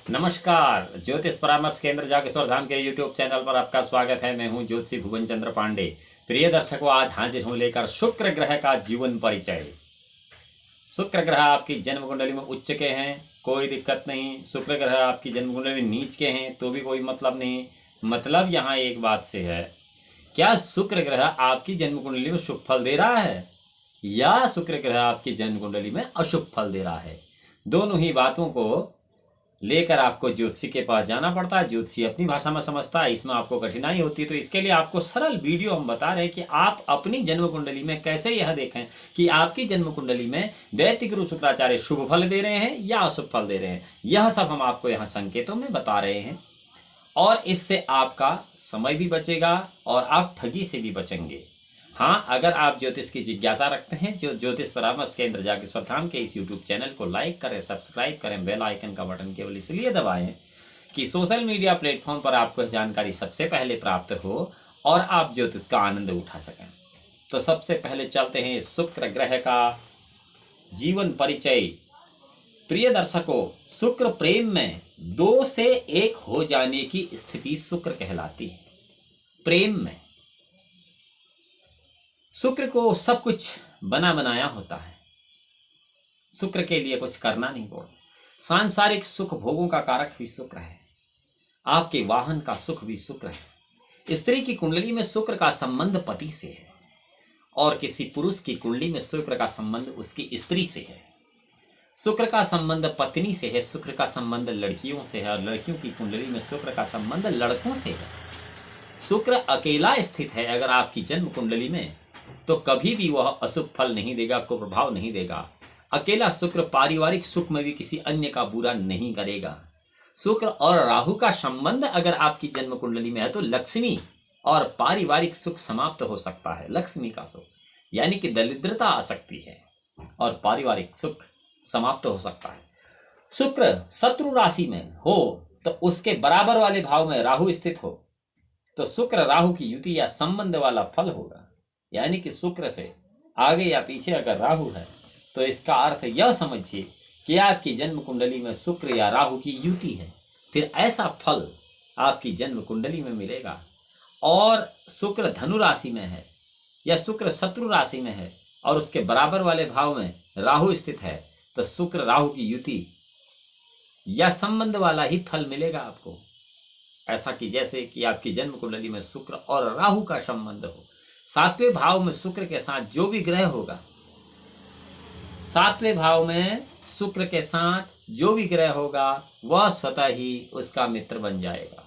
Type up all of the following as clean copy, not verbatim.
नमस्कार। ज्योतिष परामर्श केंद्र जागेश्वर धाम के YouTube चैनल पर आपका स्वागत है। मैं हूं ज्योतिषी भुवन चंद्र पांडे। प्रिय दर्शकों, आज हाजिर हूं लेकर शुक्र ग्रह का जीवन परिचय। शुक्र ग्रह आपकी जन्म कुंडली में उच्च के हैं, कोई दिक्कत नहीं। शुक्र ग्रह आपकी जन्म कुंडली में नीच के हैं तो भी कोई मतलब नहीं। मतलब यहाँ एक बात से है, क्या शुक्र ग्रह आपकी जन्म कुंडली में शुभ फल दे रहा है या शुक्र ग्रह आपकी जन्म कुंडली में अशुभ फल दे रहा है। दोनों ही बातों को लेकर आपको ज्योतिषी के पास जाना पड़ता है। ज्योतिषी अपनी भाषा में समझता है, इसमें आपको कठिनाई होती है। तो इसके लिए आपको सरल वीडियो हम बता रहे हैं कि आप अपनी जन्म कुंडली में कैसे यह देखें कि आपकी जन्म कुंडली में दैत्य गुरु शुक्राचार्य शुभ फल दे रहे हैं या अशुभ फल दे रहे हैं। यह सब हम आपको यहाँ संकेतों में बता रहे हैं और इससे आपका समय भी बचेगा और आप ठगी से भी बचेंगे। हाँ, अगर आप ज्योतिष की जिज्ञासा रखते हैं, जो ज्योतिष परामर्श केंद्र जागेश्वर धाम के इस YouTube चैनल को लाइक करें, सब्सक्राइब करें, बेल आइकन का बटन केवल इसलिए दबाएं कि सोशल मीडिया प्लेटफॉर्म पर आपको जानकारी सबसे पहले प्राप्त हो और आप ज्योतिष का आनंद उठा सकें। तो सबसे पहले चलते हैं शुक्र ग्रह का जीवन परिचय। प्रिय दर्शकों, शुक्र प्रेम में 2 से 1 हो जाने की स्थिति शुक्र कहलाती है। प्रेम में शुक्र को सब कुछ बना बनाया होता है। शुक्र के लिए कुछ करना नहीं पड़ता। सांसारिक सुख भोगों का कारक भी शुक्र है। आपके वाहन का सुख भी शुक्र है। स्त्री की कुंडली में शुक्र का संबंध पति से है और किसी पुरुष की कुंडली में शुक्र का संबंध उसकी स्त्री से है। शुक्र का संबंध पत्नी से है, शुक्र का संबंध लड़कियों से है और लड़कियों की कुंडली में शुक्र का संबंध लड़कों से है। शुक्र अकेला स्थित है अगर आपकी जन्म कुंडली में, तो कभी भी वह अशुभ फल नहीं देगा, कुप्रभाव नहीं देगा। अकेला शुक्र पारिवारिक सुख में भी किसी अन्य का बुरा नहीं करेगा। शुक्र और राहु का संबंध अगर आपकी जन्म कुंडली में है तो लक्ष्मी और पारिवारिक सुख समाप्त हो सकता है। लक्ष्मी का सुख यानी कि दरिद्रता आ सकती है और पारिवारिक सुख समाप्त हो सकता है। शुक्र शत्रु राशि में हो तो उसके बराबर वाले भाव में राहु स्थित हो तो शुक्र राहु की युति या संबंध वाला फल होगा। यानी कि शुक्र से आगे या पीछे अगर राहु है तो इसका अर्थ यह समझिए कि आपकी जन्म कुंडली में शुक्र या राहु की युति है। फिर ऐसा फल आपकी जन्म कुंडली में मिलेगा। और शुक्र धनु राशि में है या शुक्र शत्रु राशि में है और उसके बराबर वाले भाव में राहु स्थित है तो शुक्र राहु की युति या संबंध वाला ही फल मिलेगा आपको। ऐसा कि जैसे कि आपकी जन्म कुंडली में शुक्र और राहु का संबंध हो। 7वें भाव में शुक्र के साथ जो भी ग्रह होगा, 7वें भाव में शुक्र के साथ जो भी ग्रह होगा वह स्वतः ही उसका मित्र बन जाएगा।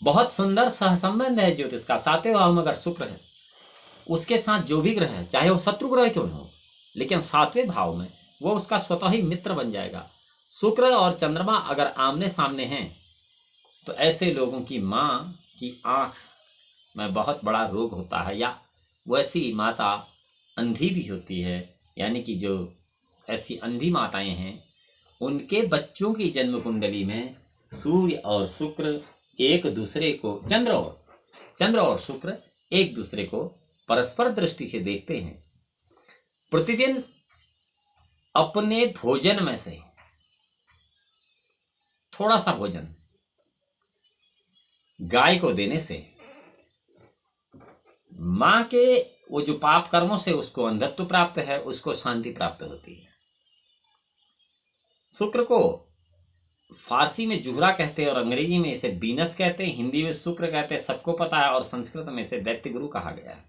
बहुत सुंदर सहसंबंध है ज्योतिष का। 7वें भाव में अगर शुक्र है, उसके साथ जो भी ग्रह है, चाहे वो शत्रु ग्रह क्यों न हो, लेकिन 7वें भाव में वो उसका स्वतः ही मित्र बन जाएगा। शुक्र और चंद्रमा अगर आमने सामने हैं तो ऐसे लोगों की मां की आंख में बहुत बड़ा रोग होता है या वैसी माता अंधी भी होती है। यानी कि जो ऐसी अंधी माताएं हैं उनके बच्चों की जन्म कुंडली में सूर्य और शुक्र एक दूसरे को, चंद्र और शुक्र एक दूसरे को परस्पर दृष्टि से देखते हैं। प्रतिदिन अपने भोजन में से थोड़ा सा भोजन गाय को देने से मां के वो जो पाप कर्मों से उसको अंधत्व प्राप्त है, उसको शांति प्राप्त होती है। शुक्र को फारसी में जुहरा कहते हैं और अंग्रेजी में इसे बीनस कहते हैं, हिंदी में शुक्र कहते हैं, सबको पता है, और संस्कृत में इसे दैत्य गुरु कहा गया है।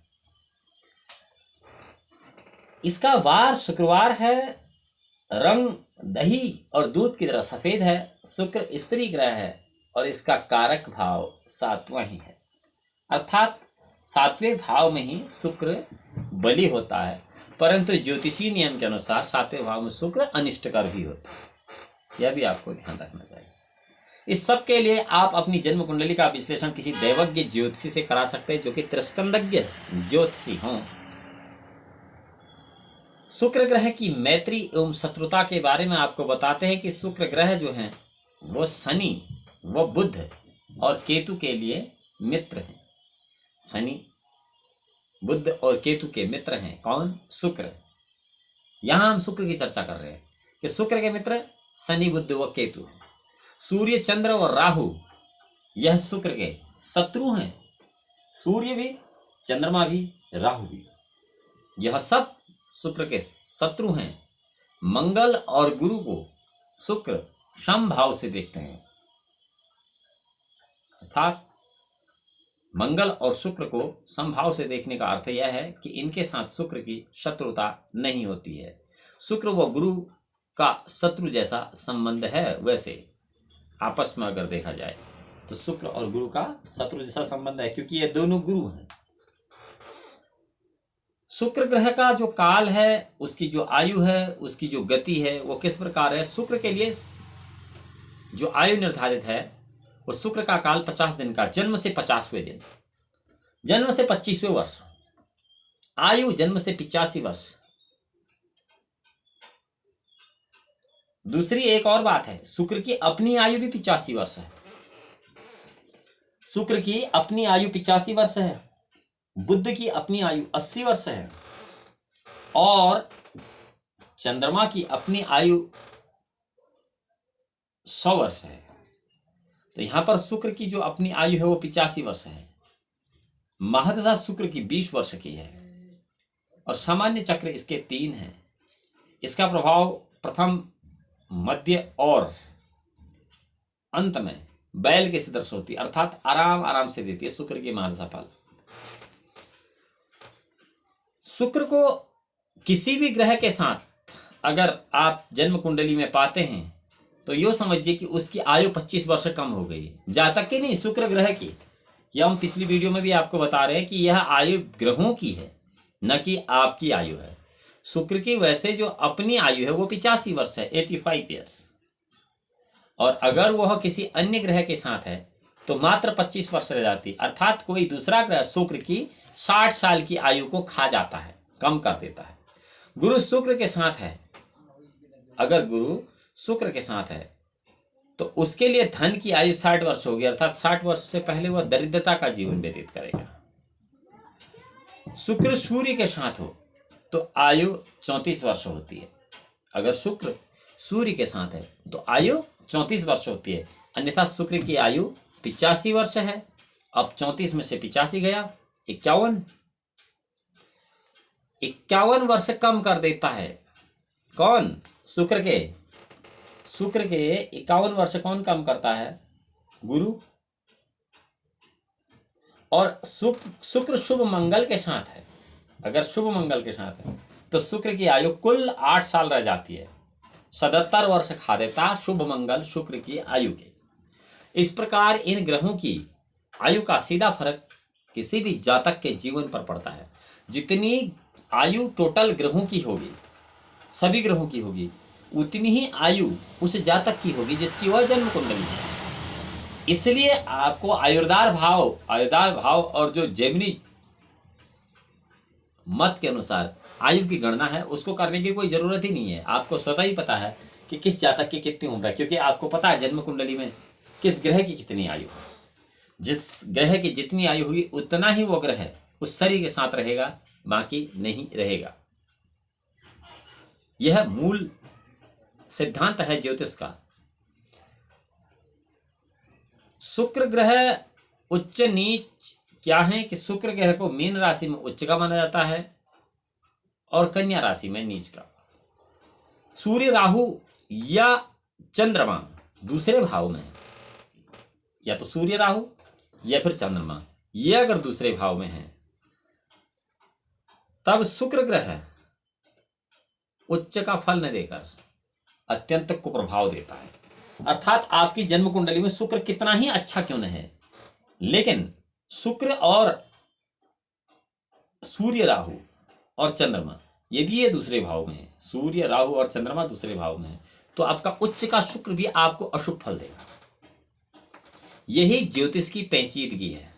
इसका वार शुक्रवार है। रंग दही और दूध की तरह सफेद है। शुक्र स्त्री ग्रह है और इसका कारक भाव 7वां ही है, अर्थात 7वें भाव में ही शुक्र बलि होता है। परंतु ज्योतिषीय नियम के अनुसार 7वें भाव में शुक्र अनिष्टकर भी होता है। यह भी आपको ध्यान रखना चाहिए। इस सब के लिए आप अपनी जन्म कुंडली का विश्लेषण किसी दैवज्ञ ज्योतिषी से करा सकते हैं जो कि त्रिस्कंदज्ञ ज्योतिषी हों। शुक्र ग्रह की मैत्री एवं शत्रुता के बारे में आपको बताते हैं कि शुक्र ग्रह जो हैं वो शनि, वो बुध और केतु के लिए मित्र हैं। शनि, बुध और केतु के मित्र हैं। कौन? शुक्र। यहां हम शुक्र की चर्चा कर रहे हैं कि शुक्र के मित्र शनि बुध व केतु है। सूर्य चंद्र और राहु यह शुक्र के शत्रु हैं। सूर्य भी, चंद्रमा भी, राहु भी, यह सब शुक्र के शत्रु हैं। मंगल और गुरु को शुक्र समभाव से देखते हैं, अर्थात मंगल और शुक्र को समभाव से देखने का अर्थ यह है कि इनके साथ शुक्र की शत्रुता नहीं होती है। शुक्र व गुरु का शत्रु जैसा संबंध है, वैसे आपस में अगर देखा जाए तो शुक्र और गुरु का शत्रु जैसा संबंध है, क्योंकि ये दोनों गुरु हैं। शुक्र ग्रह का जो काल है, उसकी जो आयु है, उसकी जो गति है, वो किस प्रकार है? शुक्र के लिए जो आयु निर्धारित है वो शुक्र का काल 50 दिन का, जन्म से 50वें दिन, जन्म से 25वें वर्ष, आयु जन्म से 85 वर्ष। दूसरी एक और बात है, शुक्र की अपनी आयु भी 85 वर्ष है। शुक्र की अपनी आयु 85 वर्ष है, बुध की अपनी आयु 80 वर्ष है, और चंद्रमा की अपनी आयु 100 वर्ष है। तो यहां पर शुक्र की जो अपनी आयु है वो 85 वर्ष है। महादशा शुक्र की 20 वर्ष की है, और सामान्य चक्र इसके 3 हैं। इसका प्रभाव प्रथम, मध्य और अंत में बैल के सदृश होती है, अर्थात आराम आराम से देती है शुक्र की महादशा फल। शुक्र को किसी भी ग्रह के साथ अगर आप जन्म कुंडली में पाते हैं तो यो समझिए कि उसकी आयु 25 वर्ष कम हो गई, जातक की नहीं, शुक्र ग्रह की। यह हम पिछली वीडियो में भी आपको बता रहे हैं कि यह आयु ग्रहों की है, न कि आपकी आयु है। शुक्र की वैसे जो अपनी आयु है वो 85 वर्ष है, 85 ईयर्स, और अगर वह किसी अन्य ग्रह के साथ है तो मात्र 25 वर्ष रह जाती, अर्थात कोई दूसरा ग्रह शुक्र की 60 साल की आयु को खा जाता है, कम कर देता है। गुरु शुक्र के साथ है, अगर गुरु शुक्र के साथ है तो उसके लिए धन की आयु 60 वर्ष होगी, अर्थात 60 वर्ष से पहले वह दरिद्रता का जीवन व्यतीत करेगा। शुक्र सूर्य के साथ हो तो आयु 34 वर्ष होती है। अगर शुक्र सूर्य के साथ है तो आयु 34 वर्ष होती है, अन्यथा शुक्र की आयु 85 वर्ष है। अब 34 में से 85 गया, 51 वर्ष कम कर देता है। कौन? शुक्र के 51 वर्ष कौन कम करता है? गुरु। और शुक्र शुभ मंगल के साथ है, अगर शुभ मंगल के साथ है तो शुक्र की आयु कुल 8 साल रह जाती है, 77 वर्ष खा देता शुभ मंगल शुक्र की आयु के। इस प्रकार इन ग्रहों की आयु का सीधा फर्क किसी भी जातक के जीवन पर पड़ता है। जितनी आयु टोटल ग्रहों की होगी, सभी ग्रहों की होगी, उतनी ही आयु उस जातक की होगी जिसकी वह जन्म कुंडली है। इसलिए आपको आयुर्दार भाव और जो जेमिनी मत के अनुसार आयु की गणना है उसको करने की कोई जरूरत ही नहीं है। आपको स्वतः ही पता है कि किस जातक की कितनी उम्र है, क्योंकि आपको पता है जन्म कुंडली में किस ग्रह की कितनी आयु है। जिस ग्रह की जितनी आयु होगी उतना ही वो ग्रह उस शरीर के साथ रहेगा, बाकी नहीं रहेगा। यह मूल सिद्धांत है ज्योतिष का। शुक्र ग्रह उच्च नीच क्या है कि शुक्र ग्रह को मीन राशि में उच्च का माना जाता है और कन्या राशि में नीच का। सूर्य राहु या चंद्रमा दूसरे भाव में है, या तो सूर्य राहु या फिर चंद्रमा, ये अगर दूसरे भाव में है तब शुक्र ग्रह उच्च का फल न देकर अत्यंत कुप्रभाव देता है। अर्थात आपकी जन्म कुंडली में शुक्र कितना ही अच्छा क्यों न है, लेकिन शुक्र और सूर्य राहु और चंद्रमा यदि ये दूसरे भाव में है, सूर्य राहु और चंद्रमा दूसरे भाव में है, तो आपका उच्च का शुक्र भी आपको अशुभ फल देगा। यही ज्योतिष की पेचीदगी है।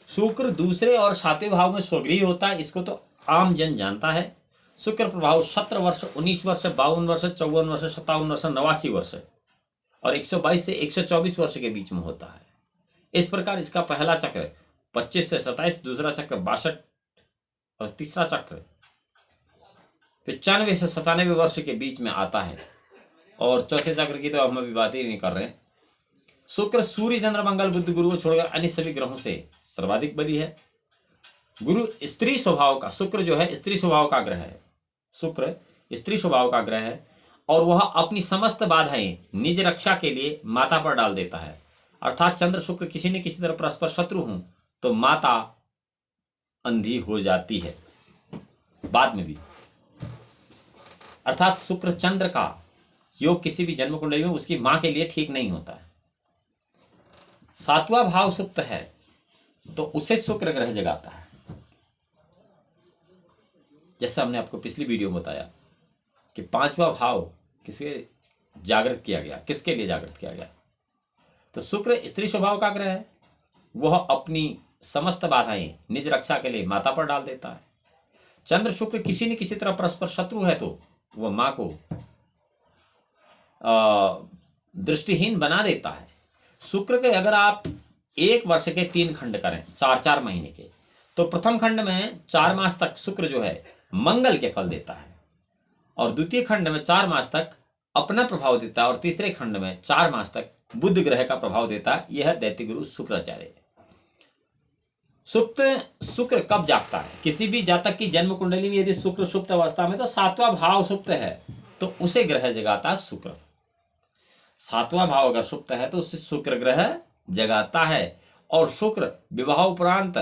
शुक्र दूसरे और 7वें भाव में स्वगृही होता है, इसको तो आम जन जानता है। शुक्र प्रभाव 17 वर्ष, 19 वर्ष, 52 वर्ष, 54 वर्ष, 57 वर्ष, 89 वर्ष और 122 से 124 वर्ष के बीच में होता है। इस प्रकार इसका पहला चक्र 25 से 27, दूसरा चक्र 62 और तीसरा चक्र 95 से 97 वर्ष के बीच में आता है। और चौथे चक्र की तो हम अभी बात ही नहीं कर रहे हैं। शुक्र सूर्य चंद्र मंगल बुध गुरु को छोड़कर अन्य सभी ग्रहों से सर्वाधिक बली है। गुरु स्त्री स्वभाव का, शुक्र जो है स्त्री स्वभाव का ग्रह है, शुक्र स्त्री स्वभाव का ग्रह है और वह अपनी समस्त बाधाएं निज रक्षा के लिए माता पर डाल देता है। अर्थात चंद्र शुक्र किसी न किसी तरह परस्पर शत्रु हों तो माता अंधी हो जाती है बाद में भी। अर्थात शुक्र चंद्र का योग किसी भी जन्म कुंडली में उसकी मां के लिए ठीक नहीं होता है। सातवां भाव सुप्त है तो उसे शुक्र ग्रह जगाता है। जैसा हमने आपको पिछली वीडियो में बताया कि पांचवा भाव किसके जागृत किया गया, किसके लिए जागृत किया गया, तो शुक्र स्त्री स्वभाव का ग्रह है। वह अपनी समस्त बाधाएं निज रक्षा के लिए माता पर डाल देता है। चंद्र शुक्र किसी न किसी तरह परस्पर शत्रु है तो वह मां को दृष्टिहीन बना देता है। शुक्र के अगर आप एक वर्ष के 3 खंड करें 4-4 महीने के, तो प्रथम खंड में 4 मास तक शुक्र जो है मंगल के फल देता है और द्वितीय खंड में 4 मास तक अपना प्रभाव देता है और तीसरे खंड में 4 मास तक बुध ग्रह का प्रभाव देता है। यह दैत्य गुरु शुक्राचार्य। सुप्त शुक्र कब जागता है? किसी भी जातक की जन्म कुंडली में यदि शुक्र सुप्त अवस्था में तो 7वां भाव सुप्त है तो उसे ग्रह जगाता है शुक्र। 7वां भाव अगर सुप्त है तो उसे शुक्र ग्रह जगाता है और शुक्र विवाह उपरांत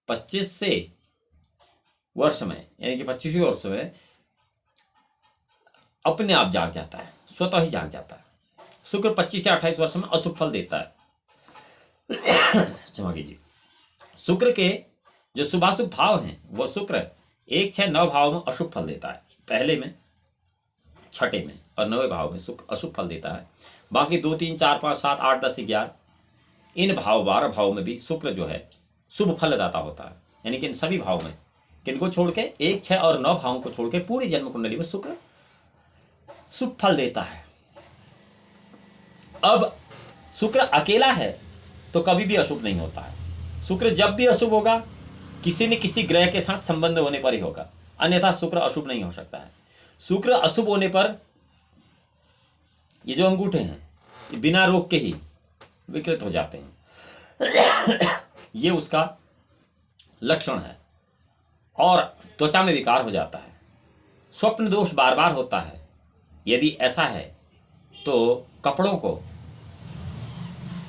25 से वर्ष में यानी कि 25वें वर्ष में अपने आप जाग जाता है, स्वतः ही जाग जाता है। शुक्र 25 से 28 वर्ष में अशुभ फल देता है। क्षमा कीजिए। शुक्र के जो शुभाशुभ भाव हैं वो शुक्र 1, 6, 9 भाव में अशुभ फल देता है। पहले में, छठे में और 9वें भाव में शुक्र अशुभ फल देता है। बाकी 2, 3, 4, 5, 7, 8, 10, 11 इन भाव 12 भाव में भी शुक्र जो है शुभ फलदाता होता है। यानी कि इन सभी भाव में किनको छोड़ के 1, 6 और 9 भावों को छोड़ के पूरी जन्म कुंडली में शुक्र शुभ फल देता है। अब शुक्र अकेला है तो कभी भी अशुभ नहीं होता है। शुक्र जब भी अशुभ होगा किसी न किसी ग्रह के साथ संबंध होने पर ही होगा, अन्यथा शुक्र अशुभ नहीं हो सकता है। शुक्र अशुभ होने पर ये जो अंगूठे हैं ये बिना रोग के ही विकृत हो जाते हैं। ये उसका लक्षण है और त्वचा में विकार हो जाता है। स्वप्न दोष बार बार होता है। यदि ऐसा है तो कपड़ों को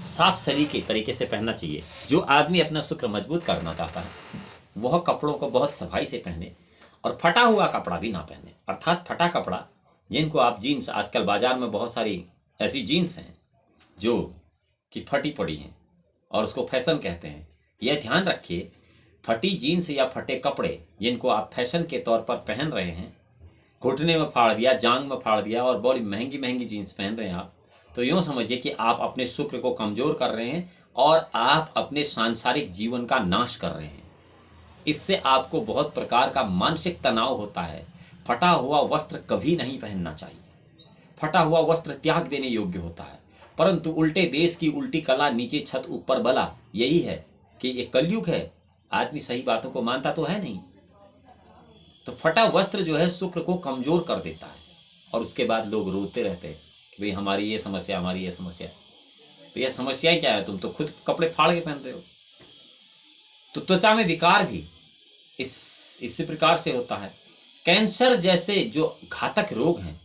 साफ सलीके तरीके से पहनना चाहिए। जो आदमी अपना शुक्र मजबूत करना चाहता है वह कपड़ों को बहुत सफाई से पहने और फटा हुआ कपड़ा भी ना पहने। अर्थात फटा कपड़ा, जिनको आप जीन्स, आजकल बाजार में बहुत सारी ऐसी जीन्स हैं जो कि फटी पड़ी हैं और उसको फैशन कहते हैं। यह ध्यान रखिए, फटी जीन्स या फटे कपड़े जिनको आप फैशन के तौर पर पहन रहे हैं, घुटने में फाड़ दिया, जांग में फाड़ दिया और बड़ी महंगी महंगी जीन्स पहन रहे हैं आप, तो यूँ समझिए कि आप अपने शुक्र को कमज़ोर कर रहे हैं और आप अपने सांसारिक जीवन का नाश कर रहे हैं। इससे आपको बहुत प्रकार का मानसिक तनाव होता है। फटा हुआ वस्त्र कभी नहीं पहनना चाहिए। फटा हुआ वस्त्र त्याग देने योग्य होता है, परंतु उल्टे देश की उल्टी कला, नीचे छत ऊपर बला, यही है कि ये कलयुग है। आदमी सही बातों को मानता तो है नहीं। तो फटा वस्त्र जो है शुक्र को कमजोर कर देता है और उसके बाद लोग रोते रहते हैं कि भाई हमारी ये समस्या, हमारी ये समस्या। तो यह समस्याएं क्या है? तुम तो खुद कपड़े फाड़ के पहन रहे हो। तो त्वचा में विकार भी इसी प्रकार से होता है। कैंसर जैसे जो घातक रोग हैं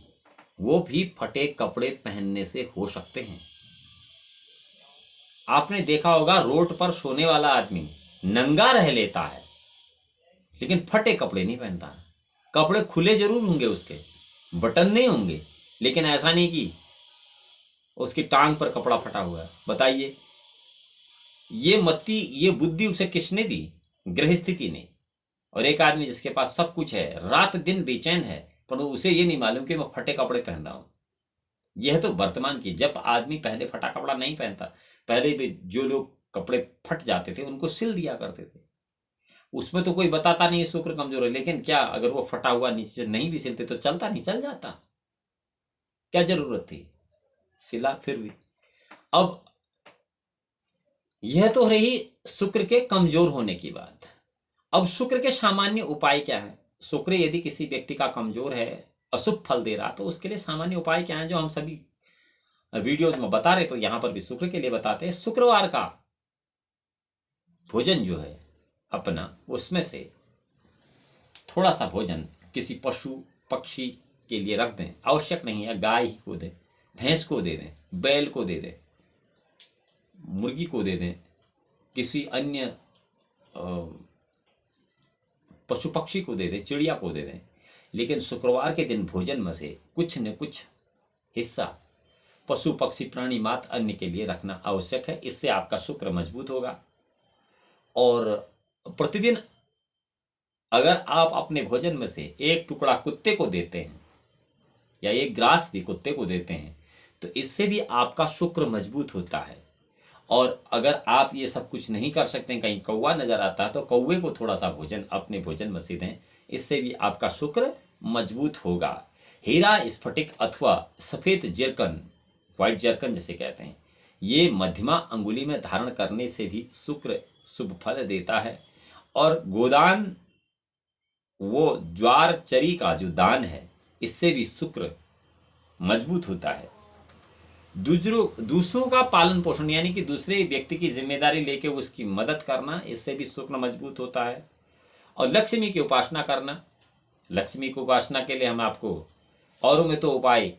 वो भी फटे कपड़े पहनने से हो सकते हैं। आपने देखा होगा रोड पर सोने वाला आदमी नंगा रह लेता है लेकिन फटे कपड़े नहीं पहनता। कपड़े खुले जरूर होंगे, उसके बटन नहीं होंगे, लेकिन ऐसा नहीं कि उसकी टांग पर कपड़ा फटा हुआ है। बताइए, ये मति, ये बुद्धि उसे किसने दी? ग्रह स्थिति ने। और एक आदमी जिसके पास सब कुछ है, रात दिन बेचैन है, पर उसे ये नहीं मालूम कि मैं फटे कपड़े पहन रहा हूं। यह तो वर्तमान की। जब आदमी पहले फटा कपड़ा नहीं पहनता, पहले भी जो लोग कपड़े फट जाते थे उनको सिल दिया करते थे। उसमें तो कोई बताता नहीं शुक्र कमजोर है, लेकिन क्या अगर वो फटा हुआ नीचे से नहीं भी सिलते तो चलता नहीं, चल जाता। क्या जरूरत थी? सिला फिर भी। अब यह तो रही शुक्र के कमजोर होने की बात। अब शुक्र के सामान्य उपाय क्या है? शुक्र यदि किसी व्यक्ति का कमजोर है अशुभ फल दे रहा, तो उसके लिए सामान्य उपाय क्या है जो हम सभी वीडियोज में बता रहे, तो यहां पर भी शुक्र के लिए बताते हैं। शुक्रवार का भोजन जो है अपना, उसमें से थोड़ा सा भोजन किसी पशु पक्षी के लिए रख दें, आवश्यक नहीं है गाय को दें, भैंस को दे दें, बैल को दे दें, मुर्गी को दे दें, किसी अन्य पशु पक्षी को दे दें, चिड़िया को दे दें, लेकिन शुक्रवार के दिन भोजन में से कुछ न कुछ हिस्सा पशु पक्षी प्राणी मात्र अन्य के लिए रखना आवश्यक है। इससे आपका शुक्र मजबूत होगा। और प्रतिदिन अगर आप अपने भोजन में से एक टुकड़ा कुत्ते को देते हैं या एक ग्रास भी कुत्ते को देते हैं, तो इससे भी आपका शुक्र मजबूत होता है। और अगर आप ये सब कुछ नहीं कर सकते, कहीं कौवा नजर आता है, तो कौवे को थोड़ा सा भोजन अपने भोजन में से दें, इससे भी आपका शुक्र मजबूत होगा। हीरा, स्फटिक अथवा सफेद जरकन, व्हाइट जरकन जिसे कहते हैं, ये मध्यमा अंगुली में धारण करने से भी शुक्र शुभ फल देता है। और गोदान, वो ज्वार चरी का जो दान है, इससे भी शुक्र मजबूत होता है। दूसरों का पालन पोषण यानी कि दूसरे व्यक्ति की जिम्मेदारी लेके उसकी मदद करना, इससे भी शुक्र मजबूत होता है। और लक्ष्मी की उपासना करना, लक्ष्मी की उपासना के लिए हम आपको औरों में तो उपाय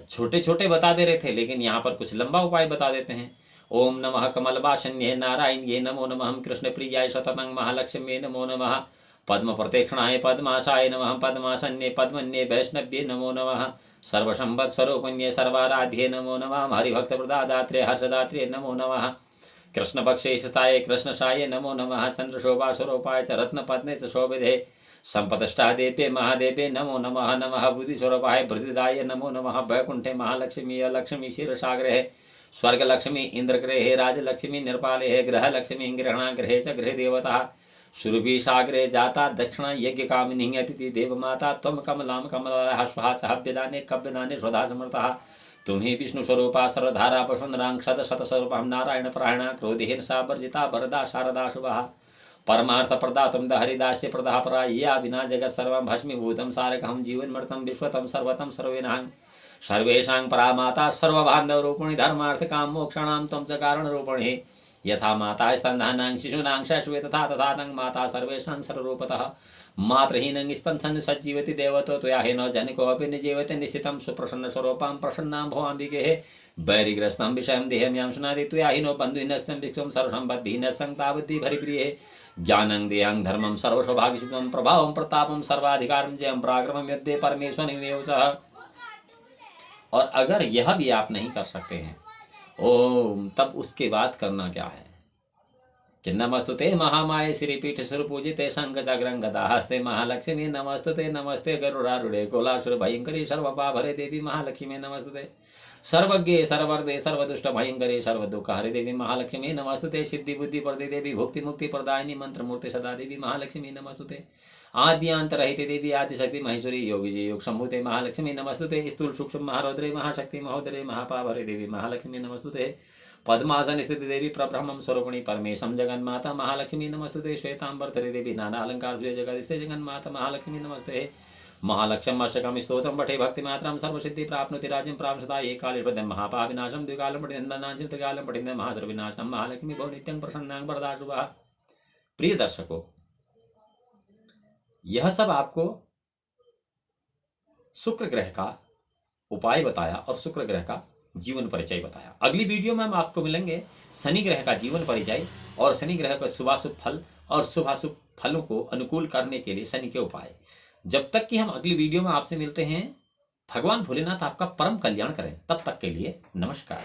छोटे छोटे बता दे रहे थे, लेकिन यहाँ पर कुछ लंबा उपाय बता देते हैं। ओम नमः कमलवासन्ये नारायण्ये नमो नमः कृष्ण प्रियाय सततं महालक्ष्मी नमो नमः पद्म प्रत्यक्षणाय पद्माशाय नमः पद्मासन्ये पद्मन्ये वैष्णव्ये नमो नमः सर्वसंपद स्वरूपन्ये सर्वाराध्ये नमो नमः हरिभक्त प्रदात्रे हर्षदात्रे नमो नमः कृष्ण पक्षे स्थिताय कृष्णशाय नमो नमः चंद्रशोभा स्वरूपाय च रत्नपद्मे च शोभिते संपतष्टादेव्ये महादेव्ये नमो नमः नमः बुद्धिस्वरूपाय बुद्धिदाय नमो नमः वैकुंठे महालक्ष्मी लक्ष्मी क्षीरसागरे स्वर्गलक्ष्मी इंद्रगृहे राजलक्ष्मी निर्पाले गृहलक्ष्मी गृहणागृहे च गृहदेवता सुरभि सागरे जाता दक्षिणा यज्ञ कामिनी अतिथि देवमाता त्वं कमलाम कमला स्वाहा सहव्यदाने कव्यदाने स्वधा समृता तुम ही विष्णु स्वरूपा सर्वधारा वसुंधरां शत शत स्वरूपं नारायण प्राणा क्रोधिहीन सा वर्जिता वरदा शारदा शुभा परमार्थ प्रदा तुम द हरिदास्य प्रदा परा या विना जगत सर्वं भस्मीभूतं सारकहं जीवन मृतं विश्वतं सर्वतं सर्वेनां सर्वेषां परामाता सर्वबान्धव रूपिणी धर्मार्थ काम मोक्षाणां त्वं च कारण रूपिणी यथा माता स्तन्धानां शिशूनां शश्वे तथा तथा तं माता सर्वेषां सर्वरूपतः मातृहीनं स्तनसन् सज्जीवति देवतो त्वया हीनो जनिकोऽपि निजीवति निश्चितं सुप्रसन्न स्वरूपां प्रसन्नां भवाम्बिके वैरिग्रस्तं विषयं देहं यां शुनादि त्वया हीनो बन्धुहीनस्यं भिक्षुं सर्वसम्पद्भिहीनस्यं तावद्धि भरिप्रिये ज्ञानं देहं धर्मं सर्वसौभाग्यशुभं प्रभावं प्रतापं सर्वाधिकारं जयं पराक्रमं यद्दे परमेश्वरमेव सः। और अगर यह भी आप नहीं कर सकते हैं ओम, तब उसके बाद करना क्या है कि नमस्तुते महामाये श्रीपीठ सुरपूजिते शंखचक्रं गदाहस्ते महालक्ष्मी नमस्तुते नमस्ते गरुडारूढ़े कोलासुर भयंकरी सर्वपाभरे देवी महालक्ष्मी नमस्तुते सर्वज्ञे सर्ववर्दे सर्वदुष्ट भयंकरे सर्वदुःख हरे देवी महालक्ष्मी नमस्तुते सिद्धि बुद्धि प्रदे देवी भुक्ति मुक्ति प्रदायिनी मंत्र मूर्ति सदा देवी महालक्ष्मी नमस्तुते आद्यांत रहिते देवी आदिशक्ति महेश्वरी योगी जी योग सम्भूते महालक्ष्मी नमस्तुते स्थूल सूक्ष्म महारौद्रे महाशक्ति महोदरे महापाभरे देवी महालक्ष्मी नमस्तुते पद्मासन स्थित देवी प्रब्रह्मं स्वरूपिणी परमेशं जगन्माता महालक्ष्मी नमस्तुते श्वेतांबरधरे देवी नाना अलंकार जगदीशे जगन्माता महालक्ष्मी नमस्ते महालक्ष्म्यशकं स्तोत्रं पठे भक्तिमात्रं सर्वसिद्धि प्राप्नोति राज्यं प्राप्नुता एकाले पद्यं महापाविनाशं द्विकालं पठितं त्रिकालं पठितं महासर्वविनाशनं महालक्ष्मी भव नित्यं प्रसन्नां वरदा शुभः। प्रिय दर्शकों, यह सब आपको शुक्र ग्रह का उपाय बताया और शुक्र ग्रह का जीवन परिचय बताया। अगली वीडियो में हम आपको मिलेंगे शनि ग्रह का जीवन परिचय और शनि ग्रह का शुभाशुभ फल और शुभाशुभ फलों को अनुकूल करने के लिए शनि के उपाय। जब तक कि हम अगली वीडियो में आपसे मिलते हैं, भगवान भोलेनाथ आपका परम कल्याण करें। तब तक के लिए नमस्कार।